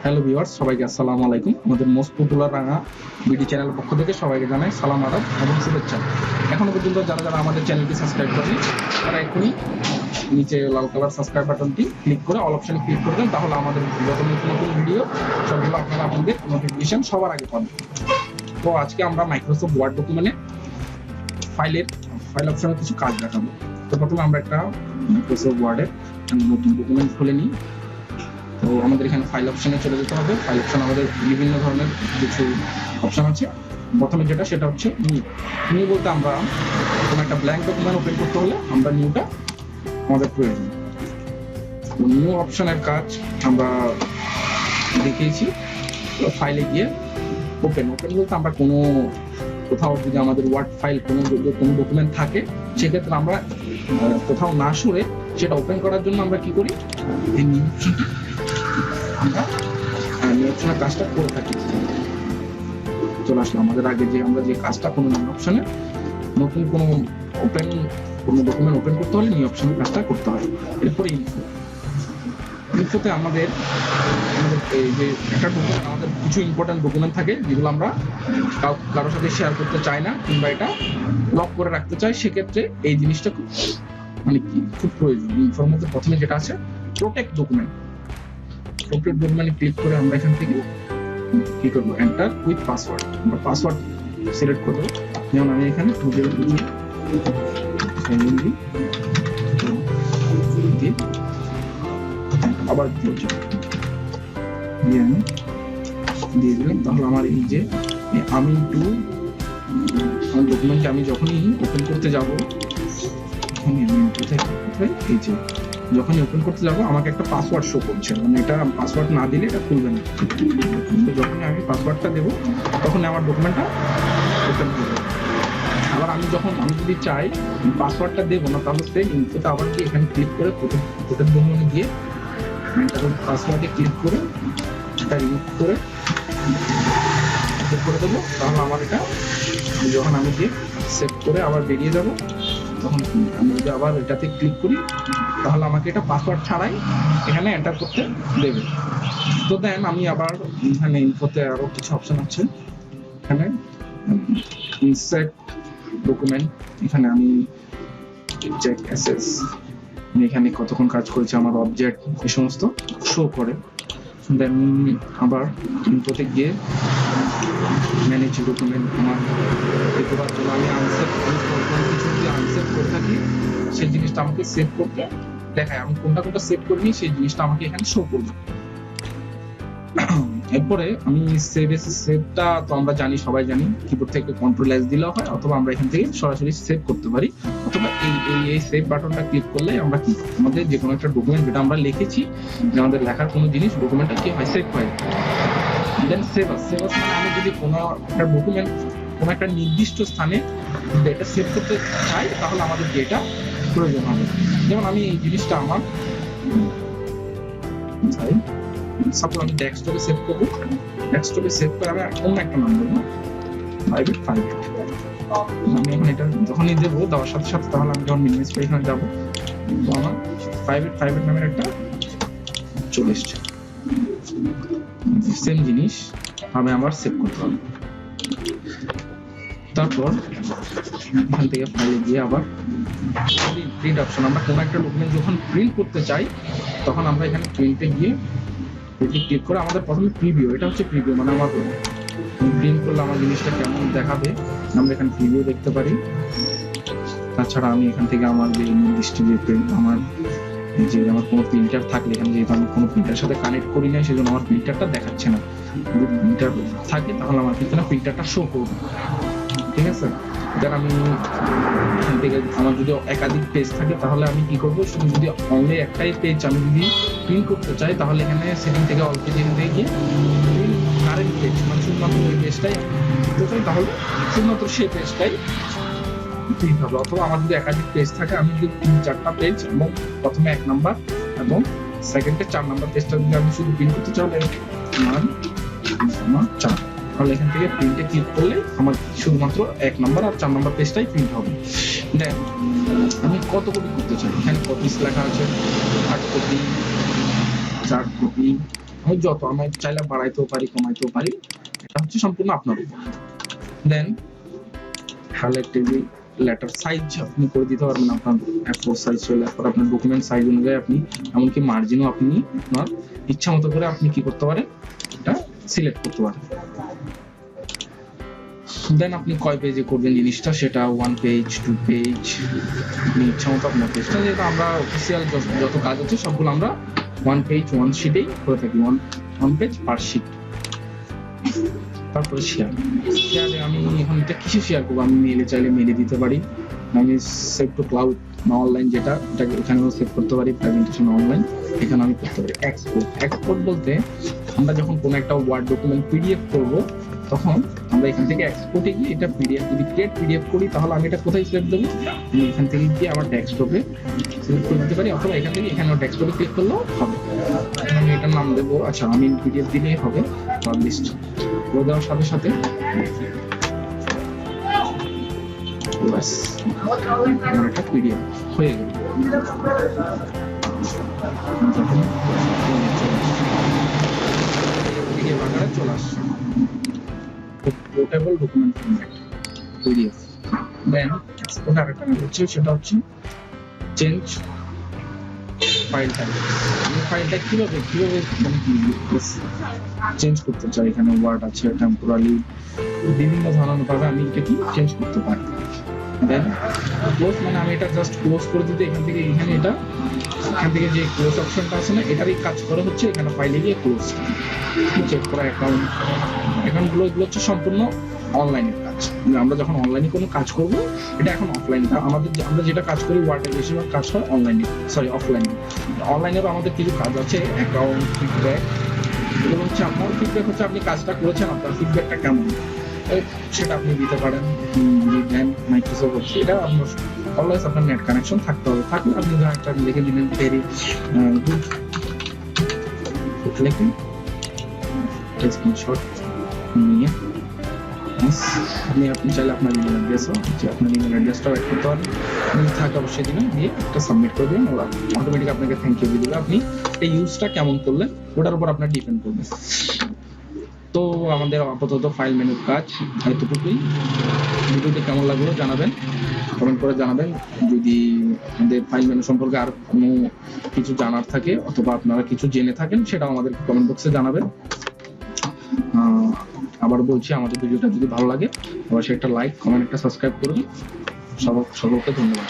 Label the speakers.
Speaker 1: Hello viewers, সবাইকে আসসালামু আলাইকুম। আমাদের মোস্ট পপুলার রাঙা বিডি চ্যানেলের পক্ষ থেকে সবাইকে জানাই সালাম, আদাব এবং শুভেচ্ছা। এখনো পর্যন্ত যারা যারা আমাদের চ্যানেলটি সাবস্ক্রাইব করেনি তারা এখনই নিচে লাল কালার সাবস্ক্রাইব বাটনটি ক্লিক করে অল অপশনে ক্লিক করে দেন, তাহলে আমাদের যত নতুন নতুন ভিডিও সবগুলো আপনারা আপনাদের নোটিফিকেশন সবার আগে পাবেন। তো আজকে আমরা মাইক্রোসফট ওয়ার্ড ডকুমেন্টে ফাইল অপশনে কিছু কাজ দেখাবো। তো প্রথমে আমরা একটা মাইক্রোসফট ওয়ার্ডের নতুন ডকুমেন্ট খুলে নিই। তো আমাদের এখানে ফাইল অপশনে চলে যেতে হবে। ফাইল অপশন আমাদের বিভিন্ন ধরনের কিছু অপশন আছে। প্রথমে সেটা হচ্ছে নিউ বলতে আমরা কোনো একটা ব্ল্যাঙ্ক ডকুমেন্ট ওপেন করতে হলে আমরা নিউটা আমাদের প্রয়োজন। নিউ অপশনের কাজ আমরা দেখিয়েছি। ফাইলে গিয়ে ওপেন বলতে আমরা কোথাও যদি আমাদের ওয়ার্ড ফাইল কোনো ডকুমেন্ট থাকে, সেক্ষেত্রে আমরা কোথাও না সরে সেটা ওপেন করার জন্য আমরা কি করি, এই নিউ অপশনের কাজটা করে থাকি। চলে আসলো আমাদের আগে আমরা যে কাজটা কোনো নিউ অপশনে নতুন কোনো ডকুমেন্ট ওপেন করতে হলে নিউ অপশনের কাজটা করতে হয়। এরপরে ইনফোতে আমাদের এই যে একটা ডকুমেন্ট, আমাদের কিছু ইম্পর্টেন্ট ডকুমেন্ট থাকে যেগুলো আমরা কারোর সাথে শেয়ার করতে চাই না কিংবা এটা লক করে রাখতে চাই। সেক্ষেত্রে এই জিনিসটা খুব প্রয়োজন। ইনফোর মধ্যে প্রথমে যেটা আছে প্রোটেক্ট ডকুমেন্ট ক্লিক করে আমরা এখান থেকে কি করবো, এন্টার উইথ পাসওয়ার্ড। আমরা পাসওয়ার্ড সিলেক্ট করবো। যেমন আমি এখানে 2020 আবার দিয়ে দিলাম। তাহলে আমার এই যে আমি ডকুমেন্টে আমি যখনই ওপেন করতে যাব, এই যে যখনই ওপেন করতে যাব আমাকে একটা পাসওয়ার্ড শো করছে, মানে এটা পাসওয়ার্ড না দিলে এটা খুলবে না। যখনই আমি পাসওয়ার্ডটা দেবো তখন আমার ডকুমেন্টটা ওপেন করবে। আবার আমি যদি চাই পাসওয়ার্ডটা দেবো না, তাহলে সেই ইনফোতে আবার কি এখানে ক্লিক করে প্রোটেক্ট ডকুমেন্টে গিয়ে পাসওয়ার্ডে ক্লিক করে এটা রিমুভ করে দেবো। তাহলে আমার এটা যখন আমি গিয়ে সেভ করে আবার বেরিয়ে যাব, তখন আমি যদি আবার এটাতে ক্লিক করি তাহলে আমাকে এটা পাসওয়ার্ড ছাড়াই এখানে এন্টার করতে দেবে। তো দেন আমি আবার এখানে ইনফোতে আরো কিছু অপশন আছে। এখানে ইনসার্ট ডকুমেন্ট, এখানে আমি চেক অ্যাসেস, এখানে কতক্ষণ কাজ করেছে আমার অবজেক্ট, এই সমস্ত শো করে। দেন আবার ইনফোতে গিয়ে ম্যানেজ ডকুমেন্ট, আমার দেখবার জন্য আমি কিছু যদি আনসেভ করে থাকি সেই জিনিসটা আমাকে সেভ করতে দেখায়। আমি কোনটা সেভ করিনি সেই জিনিসটা আমাকে এখানে শো করবে। এরপরে আমি সেভটা তো আমরা সবাই জানি কিবোর্ড থেকে কন্ট্রোল এস দিলেও হয়, অথবা আমরা এখান থেকে সরাসরি সেভ করতে পারি, অথবা এই সেভ বাটনটা ক্লিক করলে আমরা আমাদের যে কোনো একটা ডকুমেন্ট যেটা আমরা লিখেছি, আমাদের লেখার কোনো জিনিস ডকুমেন্টটা কি হয়, সেভ হয়। দেন সেভ আস মানে আমি যদি কোনো একটা ডকুমেন্ট কোনো একটা নির্দিষ্ট স্থানে এটা সেভ করতে চাই, তাহলে আমাদের এটা প্রয়োজন হবে। যেমন আমি এই জিনিসটা আমার সাপোজ আমি ডেস্কটপে সেভ করবো। ডেস্কটপে সেভ করে আমি অন্য একটা নাম দেবো, 5 আমি এখন এটা যখনই দেবো, দেওয়ার সাথে সাথে তাহলে আমি যখন মিনিমাইজ করে এখানে যাবো, তো আমার 5 নামের একটা চলে এসছে। সেম জিনিস আমি আবার সেভ করতে হবে। তারপর এখান থেকে ফাইলে গিয়ে আবার প্রিন্ট অপশন, আমরা কোনো একটা ডকুমেন্ট যখন প্রিন্ট করতে চাই তখন আমরা এখানে প্রিন্টে গিয়ে ক্লিক করে আমাদের প্রথমে প্রিভিউ, এটা হচ্ছে প্রিভিউ মানে আমার প্রিন্ট করলে আমার জিনিসটা কেমন দেখাবে আমরা এখানে প্রিভিউ দেখতে পারি। তাছাড়া আমি এখান থেকে আমার যে নির্দিষ্ট যে আমার কোনো প্রিন্টার থাকলে, এখানে যেহেতু আমি কোনো প্রিন্টারের সাথে কানেক্ট করি নাই সেজন্য আমার প্রিন্টারটা দেখাচ্ছে না। যদি প্রিন্টার থাকে তাহলে আমার কিন্তু প্রিন্টারটা শো করবে, ঠিক আছে। দেন আমি এখান থেকে আমার যদি একাধিক পেজ থাকে তাহলে আমি কি করবো, শুধু যদি অনলি একটাই পেজ আমি যদি প্রিন্ট করতে চাই তাহলে এখানে সেটিং থেকে অল পেজ থেকে গিয়ে কারেন্ট পেজ মানে শুধুমাত্র ওই পেজটাই তাহলে শুধুমাত্র সেই পেজটাই প্রিন্ট হবে। অথবা আমার যদি একাধিক পেজ থাকে, আমি যদি 3-4টা পেজ এবং প্রথমে 1 নাম্বার এবং সেকেন্ডে 4 নাম্বার পেজটা যদি আমি শুধু প্রিন্ট করতে চাই, আমার 4, তাহলে এখান থেকে প্রিন্টে ক্লিক করলে আমার শুধুমাত্র 1 নাম্বার আর 4 নাম্বার পেজটাই প্রিন্ট হবে। দেন আমি কত কপি করতে চাই, এখানে কপিস লেখা আছে, 8 কপি, 4 কপি, আমি যত আমি চাইলে বাড়াইতেও পারি, কমাইতেও পারি, এটা হচ্ছে সম্পূর্ণ আপনার উপর। দেন হাইলাইট টেবিল লেটার সাইজ আপনি করে দিতে পারবেন আপনার A4 সাইজ চলে, তারপর আপনার ডকুমেন্ট সাইজ অনুযায়ী আপনি এমনকি মার্জিনও আপনি আপনার ইচ্ছা মতো করে আপনি কি করতে পারেন, এটা সিলেক্ট করতে পারেন। দেন আপনি কয় পেজে করবেন জিনিসটা, সেটা 1 পেজ 2 পেজ, আপনি ইচ্ছা মতো আপনার পেজটা, যেহেতু আমরা অফিসিয়াল যত কাজ আছে সবগুলো আমরা 1 পেজ 1 শিটেই করে থাকি, 1 পেজ পার শিট। তারপরে শেয়ারে আমি এখন এটা কিসে শেয়ার করবো, আমি মেলে চাইলে মেলে দিতে পারি, আমি সেভ টু ক্লাউড না অনলাইন যেটা এটাকে এখানেও সেভ করতে পারি, প্রেজেন্টেশন অনলাইন এখানে আমি করতে পারি। এক্সপোর্ট বলতে আমরা যখন কোনো একটা ওয়ার্ড ডকুমেন্ট পিডিএফ করব তখন আমরা এখান থেকে এক্সপোর্টে গিয়ে এটা পিডিএফ যদি ক্রিয়েট পিডিএফ করি তাহলে আমি এটা কোথায় সেভ দেবো, আমি এখান থেকে গিয়ে আমার ডেস্কটপে সেভ করে দিতে পারি, অথবা এখান থেকে এখানে ডেস্কটপে ক্লিক করলেও হবে। আমি এটার নাম দেবো, আচ্ছা আমি পিডিএফ দিলেই হবে, পাবলিশড করে দেওয়ার সাথে সাথে বাস আমার একটা পিডিএফ হয়ে গেল। পিডিএফ আকারে চলে আসছে পোর্টেবল ডকুমেন্ট ফরম্যাট পিডিএফ। দেন এক্সপোর্ট আরেকটা হচ্ছে, সেটা হচ্ছে চেঞ্জ ফাইল টাইপ। এই ফাইলটা কিভাবে চেঞ্জ করতে চাই, এখানে ওয়ার্ড আছে, টেম্পোরারি, বিভিন্ন ধরনের ভাবে আমি এটা কি চেঞ্জ করতে পারি। দেন ক্লোজ মানে আমি এটা জাস্ট ক্লোজ করে দিতে এখান থেকে এখানে এটা এখান থেকে যে ক্লোজ অপশনটা আছে না, এটারই কাজ করা হচ্ছে এখানে ফাইলে গিয়ে ক্লোজ চেক করা অ্যাকাউন্টগুলো, এগুলো হচ্ছে সম্পূর্ণ অনলাইনের কাজ। আমরা যখন অনলাইনে কোনো কাজ করব এটা এখন অফলাইন, আমরা যেটা কাজ করি ওয়ার্ডের বেশিরভাগ কাজ হয় অনলাইনে, সরি অফলাইনে। অনলাইনেরও আমাদের কিছু কাজ আছে, অ্যাকাউন্ট, ফিডব্যাক, এগুলো হচ্ছে আপনার ফিডব্যাক হচ্ছে আপনি কাজটা করেছেন, আপনার ফিডব্যাকটা কেমন সেটা আপনি দিতে পারেন। দেন মাইক্রোসফট এটা আপনার অলওয়েজ আপনার নেট কানেকশন থাকতে হবে, থাকলে আপনি একটা লিখে দিলেন ভেরি গুড, লিখুন স্ক্রিনশট নিয়ে আপনি চাইলে আপনার ইমেল অ্যাড্রেসও আপনার ইমেল অ্যাড্রেসটাও অ্যাড করতে পারেন, থাকে অবশ্যই দিবেন, দিয়ে একটা সাবমিট করে দিবেন, ওরা অটোমেটিক আপনাকে থ্যাংক ইউ দিয়ে দিবে। আপনি এই ইউজটা কেমন করলেন ওটার উপর আপনার ডিপেন্ড করবে। তো আমাদের আপাতত ফাইল মেনুর কাজ এতটুকুই। ভিডিওটি কেমন লাগলো জানাবেন, কমেন্ট করে জানাবেন। যদি আমাদের ফাইল মেনু সম্পর্কে আর কোনো কিছু জানার থাকে অথবা আপনারা কিছু জেনে থাকেন সেটাও আমাদের কমেন্ট বক্সে জানাবেন। আবার বলছি, আমাদের ভিডিওটা যদি ভালো লাগে অবশ্যই একটা লাইক, কমেন্ট, একটা সাবস্ক্রাইব করুন। সকলকে ধন্যবাদ।